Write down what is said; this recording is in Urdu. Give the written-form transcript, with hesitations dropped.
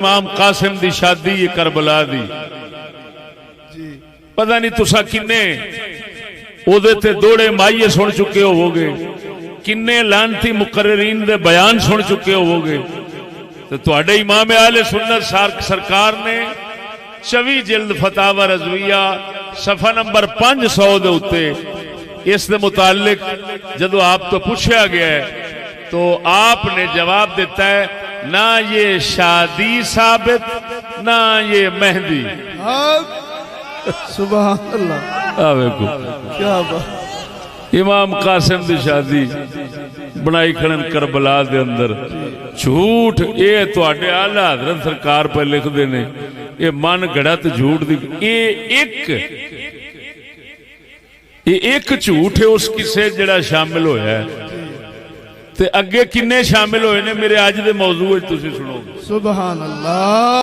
امام قاسم دی شادی یہ کربلا دی پتہ نہیں تسا کنے او دے تے دوڑے مائیے سن چکے ہو گے، کنے لانتی مقررین دے بیان سن چکے ہو گے، تو تواڈے امام اہل سنت سرکار نے 24 جلد فتاوی رضویہ صفحہ نمبر 500 دے اتے اس دے متعلق جدو آپ تو پوچھا گیا ہے تو آپ نے جواب دیتا ہے نہ یہ شادی ثابت نہ یہ مہندی۔ سبحان اللہ، کیا بات۔ امام قاسم دی شادی بنائی کھڑن کربلا دے اندر، جھوٹ اے تواڈے اعلی حضرت سرکار پہ لکھ دینے، یہ من گھڑت جھوٹ دی، یہ ایک جھوٹ ہے اس کسے جڑا شامل ہویا ہے، تے اگے کنے شامل ہوئے نے میرے آج دے موضوع تسی سنو۔ سبحان اللہ۔